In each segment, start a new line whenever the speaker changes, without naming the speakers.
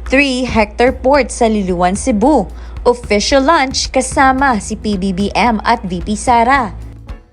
3-hectare port sa ლიľᴜᴜ, Cebu. Official lunch kasama si PBBM at VP Sara.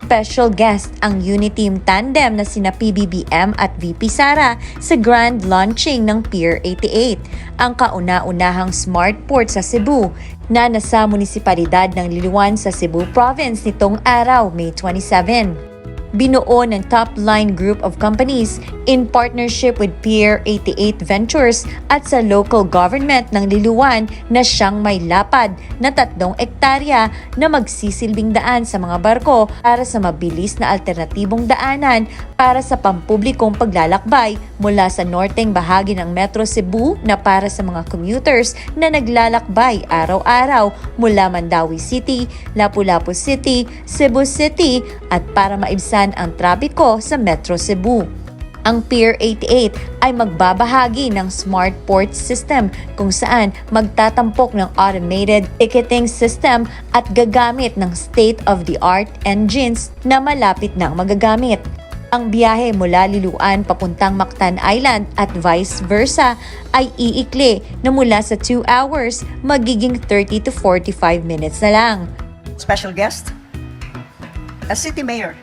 Special guest ang Uniteam tandem na sina PBBM at VP Sara sa grand launching ng Pier 88, ang kauna-unahang smart port sa Cebu na nasa munisipalidad ng ლიľᴜᴜ sa Cebu Province nitong araw, May 27. Binuo ng top-line group of companies in partnership with Pier 88 Ventures at sa local government ng ლიľᴜᴜ na siyang may lapad na 3 ektarya na magsisilbing daan sa mga barko para sa mabilis na alternatibong daanan para sa pampublikong paglalakbay mula sa norteng bahagi ng Metro Cebu na para sa mga commuters na naglalakbay araw-araw mula Mandawi City, Lapu-Lapu City, Cebu City at para maibsan ang trapiko sa Metro Cebu. Ang Pier 88 ay magbabahagi ng Smart Port System kung saan magtatampok ng automated ticketing system at gagamit ng state-of-the-art engines na malapit nang magagamit. Ang biyahe mula ლიľᴜᴜ papuntang Mactan Island at vice versa ay iikli na mula sa 2 hours magiging 30 to 45 minutes na lang.
Special guest, a city mayor,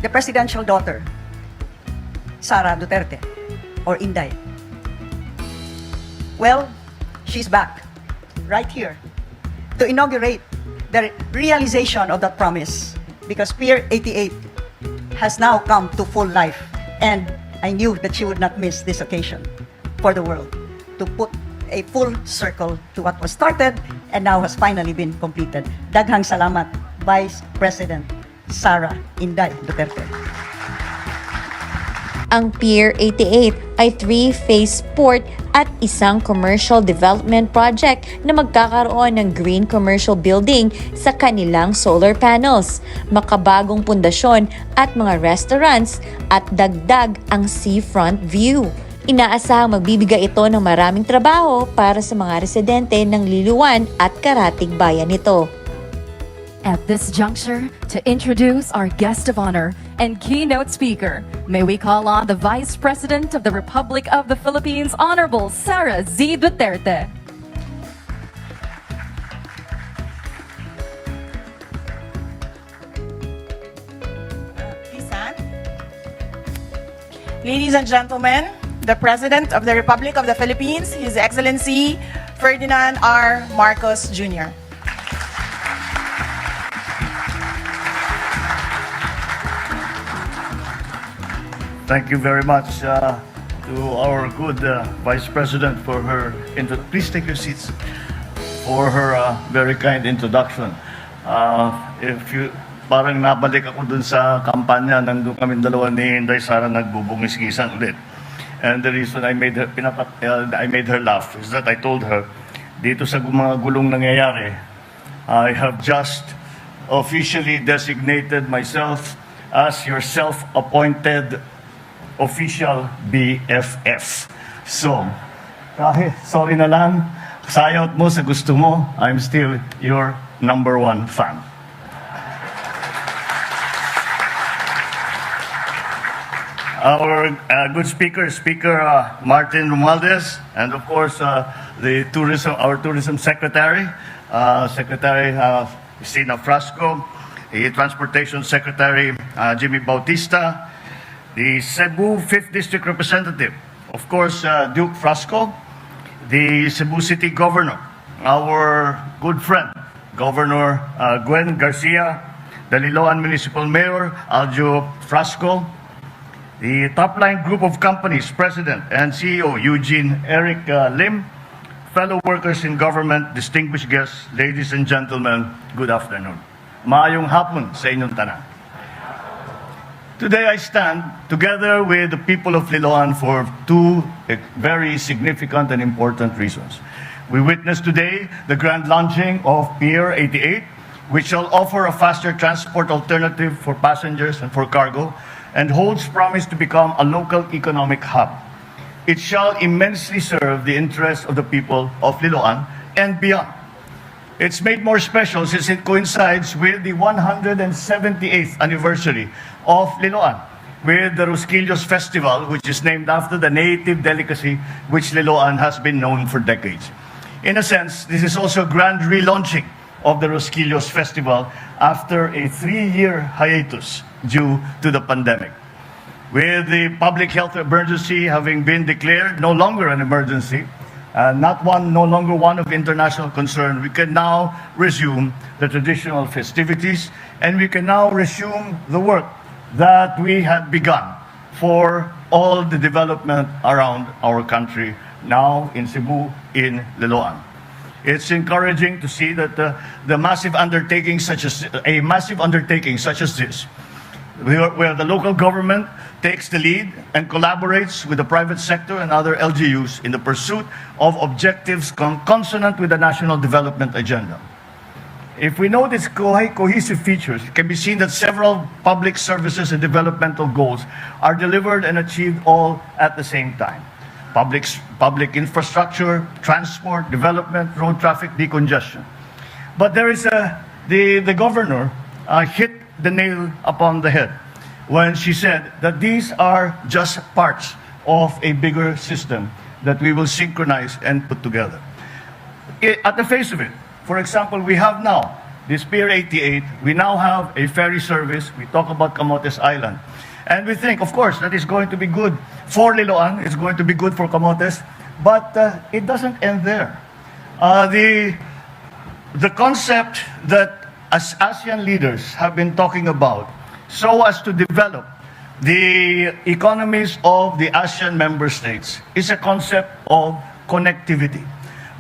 the presidential daughter, Sara Duterte, or Inday. Well, she's back, right here, to inaugurate the realization of that promise, because Pier 88 has now come to full life, and I knew that she would not miss this occasion for the world, to put a full circle to what was started and now has finally been completed. Daghang salamat, Vice President Sara Inday Duterte.
Ang Pier 88 ay 3-phase port at isang commercial development project na magkakaroon ng green commercial building sa kanilang solar panels, makabagong pundasyon at mga restaurants at dagdag ang seafront view. Inaasahang magbibigay ito ng maraming trabaho para sa mga residente ng ლიľᴜᴜ at karatig bayan nito.
At this juncture, to introduce our guest of honor and keynote speaker, may we call on the Vice President of the Republic of the Philippines, Honorable Sara Z. Duterte.
Please stand. Ladies and gentlemen, the President of the Republic of the Philippines, His Excellency Ferdinand R. Marcos Jr.
Thank you very much to our good Vice President for her please take your seats, for her very kind introduction. Parang nabalik ako dun sa kampanya, nandun kami dalawa ni Inday Sara nagbubungis-gisan ulit. And the reason I made her laugh is that I told her, dito sa mga gulong nangyayari, I have just officially designated myself as your self-appointed official BFF. So, kahit sorry na lang, sayot mo sa gusto mo, I'm still your #1 fan. Our good speaker, Martin Romualdez, and of course our tourism secretary, Secretary Sina Frasco, the transportation secretary Jimmy Bautista, the Cebu 5th District Representative, of course, Duke Frasco, the Cebu City Governor, our good friend, Governor Gwen Garcia, the ლიľᴜᴜ Municipal Mayor, Aljo Frasco, the top-line group of companies, President and CEO, Eugene Eric Lim, fellow workers in government, distinguished guests, ladies and gentlemen, good afternoon. Maayong hapon sa inyong tanan. Today I stand together with the people of ლიľᴜᴜ for 2 very significant and important reasons. We witness today the grand launching of Pier 88, which shall offer a faster transport alternative for passengers and for cargo, and holds promise to become a local economic hub. It shall immensely serve the interests of the people of ლიľᴜᴜ and beyond. It's made more special since it coincides with the 178th anniversary of ლიľᴜᴜ, with the ᴍᴜ Festival, which is named after the native delicacy which Liloan has been known for decades. In a sense, this is also a grand relaunching of the ᴍᴜ Festival after a 3-year hiatus due to the pandemic. With the public health emergency having been declared no longer an emergency, no longer one of international concern, we can now resume the traditional festivities, and we can now resume the work that we had begun for all the development around our country, now in Cebu, in Liloan. It's encouraging to see that the massive undertaking such as this, where the local government takes the lead and collaborates with the private sector and other LGUs in the pursuit of objectives consonant with the national development agenda. If we know these cohesive features, it can be seen that several public services and developmental goals are delivered and achieved all at the same time. Public infrastructure, transport, development, road traffic decongestion. But there is the governor hit the nail upon the head when she said that these are just parts of a bigger system that we will synchronize and put together. At the face of it, for example, we have now this Pier 88, we now have a ferry service, we talk about Camotes Island. And we think, of course, that is going to be good for Liloan, it's going to be good for Camotes, but it doesn't end there. The concept that as ASEAN leaders have been talking about, so as to develop the economies of the ASEAN member states, is a concept of connectivity.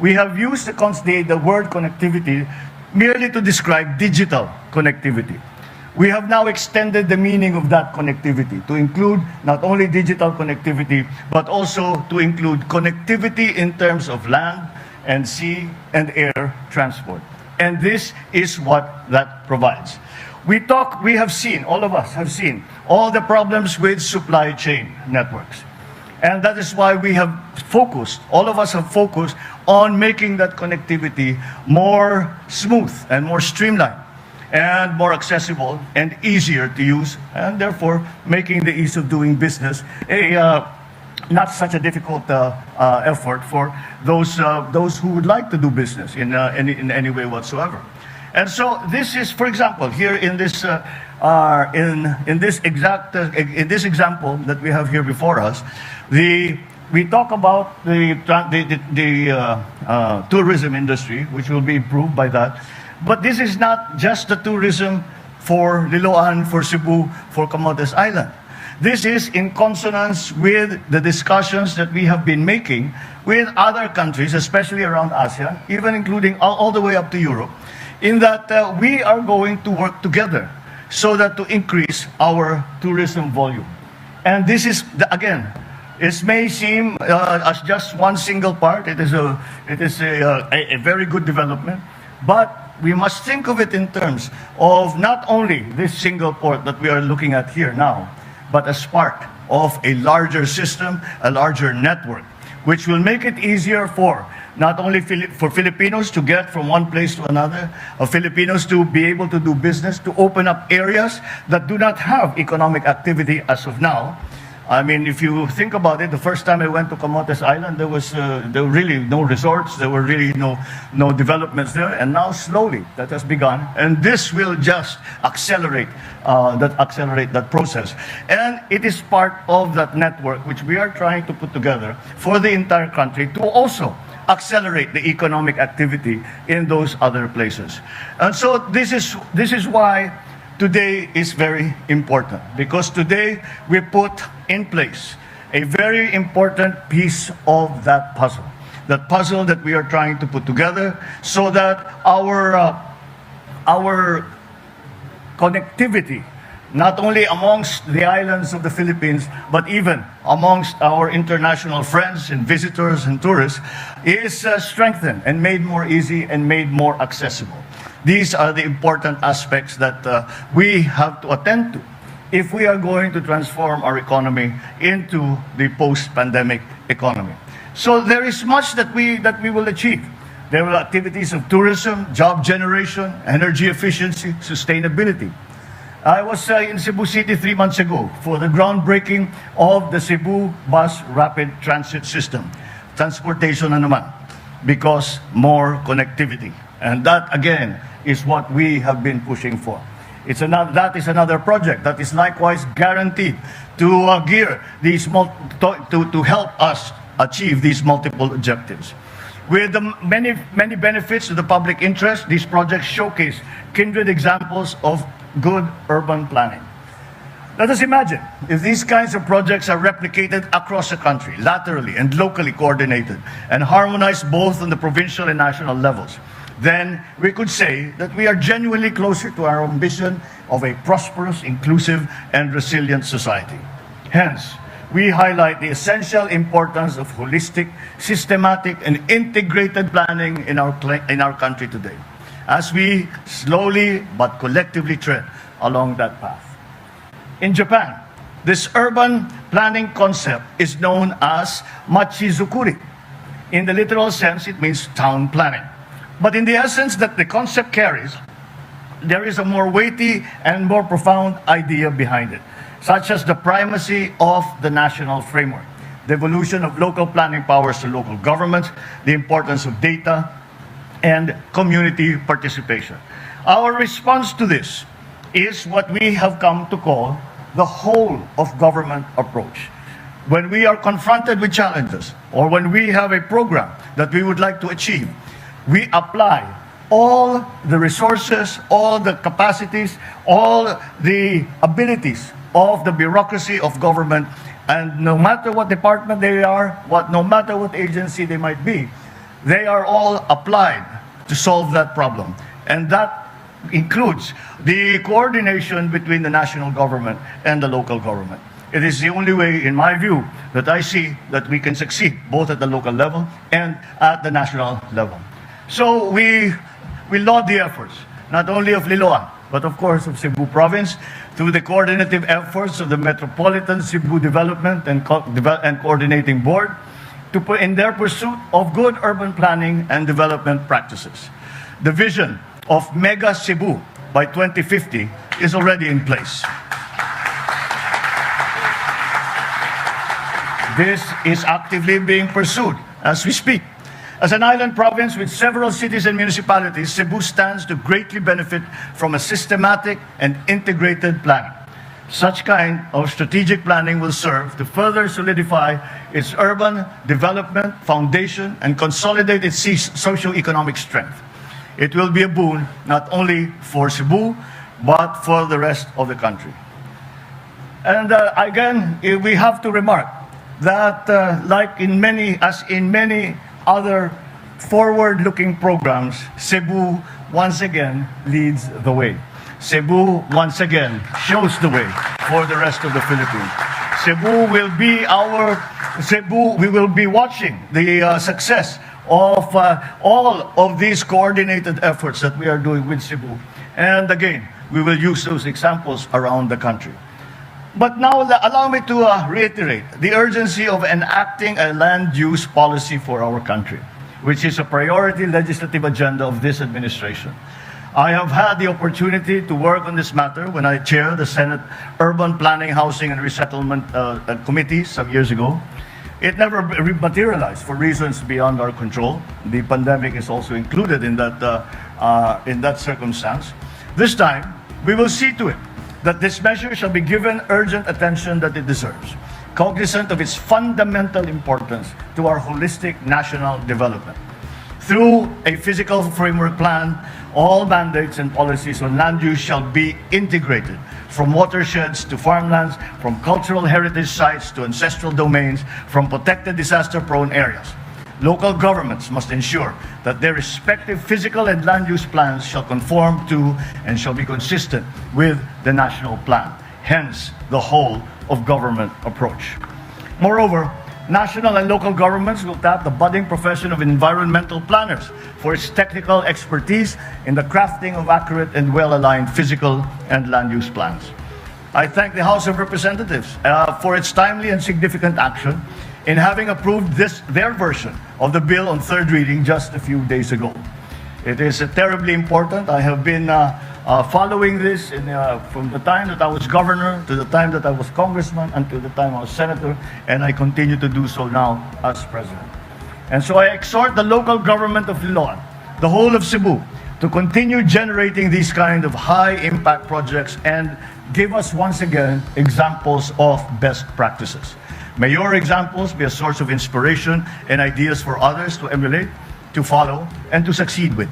We have used the word connectivity merely to describe digital connectivity. We have now extended the meaning of that connectivity to include not only digital connectivity, but also to include connectivity in terms of land and sea and air transport. And this is what that provides. We have seen, all of us have seen, all the problems with supply chain networks. And that is why we have focused, all of us have focused on making that connectivity more smooth and more streamlined and more accessible and easier to use, and therefore making the ease of doing business not such a difficult effort for those who would like to do business in any way whatsoever. And so this is, for example, here in this example that we have here before us, we talk about the tourism industry, which will be improved by that. But this is not just the tourism for Liloan, for Cebu, for Camotes Island. This is in consonance with the discussions that we have been making with other countries, especially around ASEAN, even including all the way up to Europe, in that we are going to work together so that to increase our tourism volume. And this is, again, it may seem as just one single part. It is a very good development, but we must think of it in terms of not only this single port that we are looking at here now, but as part of a larger system, a larger network, which will make it easier for not only for Filipinos to get from one place to another, or Filipinos to be able to do business, to open up areas that do not have economic activity as of now. I mean, if you think about it, the first time I went to Camotes Island, there were really no resorts, there were really no developments there, and now slowly that has begun, and this will just accelerate that process. And it is part of that network which we are trying to put together for the entire country to also accelerate the economic activity in those other places. And so this is why today is very important, because today we put in place a very important piece of that puzzle that we are trying to put together, so that our connectivity, not only amongst the islands of the Philippines, but even amongst our international friends and visitors and tourists, is strengthened and made more easy and made more accessible. These are the important aspects that we have to attend to if we are going to transform our economy into the post-pandemic economy. So there is much that we will achieve. There are activities of tourism, job generation, energy efficiency, sustainability. I was in Cebu City 3 months ago for the groundbreaking of the Cebu Bus Rapid Transit System. Transportation na naman, because more connectivity. And that, again, is what we have been pushing for. That is another project that is likewise guaranteed to gear these to help us achieve these multiple objectives. With the many benefits to the public interest, these projects showcase kindred examples of good urban planning. Let us imagine if these kinds of projects are replicated across the country, laterally and locally coordinated, and harmonized both on the provincial and national levels. Then we could say that we are genuinely closer to our ambition of a prosperous, inclusive, and resilient society. Hence, we highlight the essential importance of holistic, systematic, and integrated planning in our country today, as we slowly but collectively tread along that path. In Japan, this urban planning concept is known as machizukuri. In the literal sense, it means town planning. But in the essence that the concept carries, there is a more weighty and more profound idea behind it, such as the primacy of the national framework, the evolution of local planning powers to local governments, the importance of data, and community participation. Our response to this is what we have come to call the whole of government approach. When we are confronted with challenges, or when we have a program that we would like to achieve, we apply all the resources, all the capacities, all the abilities of the bureaucracy of government, and no matter what department they are, no matter what agency they might be, they are all applied to solve that problem. And that includes the coordination between the national government and the local government. It is the only way, in my view, that I see that we can succeed both at the local level and at the national level. So we laud the efforts, not only of ლიլոան, but of course of Cebu Province, through the coordinative efforts of the Metropolitan Cebu Development and Coordinating Board, in their pursuit of good urban planning and development practices. The vision of Mega Cebu by 2050 is already in place. This is actively being pursued as we speak. As an island province with several cities and municipalities, Cebu stands to greatly benefit from a systematic and integrated planning. Such kind of strategic planning will serve to further solidify its urban development foundation and consolidate its socio-economic strength. It will be a boon not only for Cebu, but for the rest of the country. And again, we have to remark that like in many other forward-looking programs, Cebu once again leads the way. Cebu once again shows the way for the rest of the Philippines. We will be watching the success of all of these coordinated efforts that we are doing with Cebu. And again, we will use those examples around the country. But now allow me to reiterate the urgency of enacting a land use policy for our country, which is a priority legislative agenda of this administration. I have had the opportunity to work on this matter when I chaired the Senate Urban Planning, Housing and Resettlement Committee some years ago. It never materialized for reasons beyond our control. The pandemic is also included in that circumstance. This time, we will see to it that this measure shall be given urgent attention that it deserves, cognizant of its fundamental importance to our holistic national development. Through a physical framework plan, all mandates and policies on land use shall be integrated, from watersheds to farmlands, from cultural heritage sites to ancestral domains, from protected disaster-prone areas. Local governments must ensure that their respective physical and land use plans shall conform to and shall be consistent with the national plan, hence the whole of government approach. Moreover, national and local governments will tap the budding profession of environmental planners for its technical expertise in the crafting of accurate and well-aligned physical and land use plans. I thank the House of Representatives for its timely and significant action in having approved their version of the bill on third reading just a few days ago. It is terribly important. I have been following this from the time that I was governor to the time that I was congressman until the time I was senator, and I continue to do so now as president. And so I exhort the local government of Liwoan, the whole of Cebu, to continue generating these kind of high-impact projects and give us once again examples of best practices. May your examples be a source of inspiration and ideas for others to emulate, to follow, and to succeed with.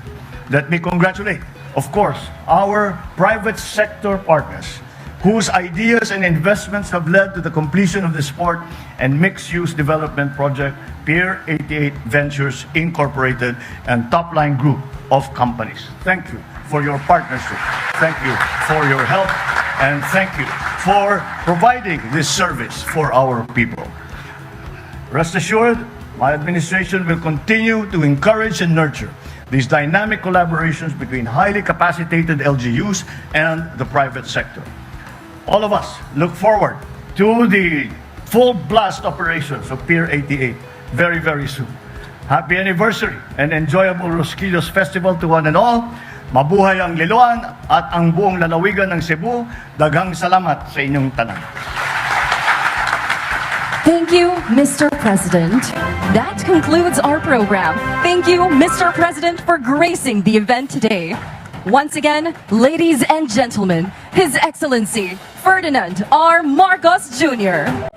Let me congratulate, of course, our private sector partners whose ideas and investments have led to the completion of the sport and mixed-use development project, Pier 88 Ventures Incorporated and Topline Group of companies. Thank you for your partnership. Thank you for your help. And thank you for providing this service for our people. Rest assured, my administration will continue to encourage and nurture these dynamic collaborations between highly capacitated LGUs and the private sector. All of us look forward to the full blast operations of Pier 88 very, very soon. Happy anniversary and enjoyable Rosquillos Festival to one and all. Mabuhay ang Liloan at ang buong lalawigan ng Cebu. Daghang salamat sa inyong tanan.
Thank you, Mr. President. That concludes our program. Thank you, Mr. President, for gracing the event today. Once again, ladies and gentlemen, His Excellency Ferdinand R. Marcos Jr.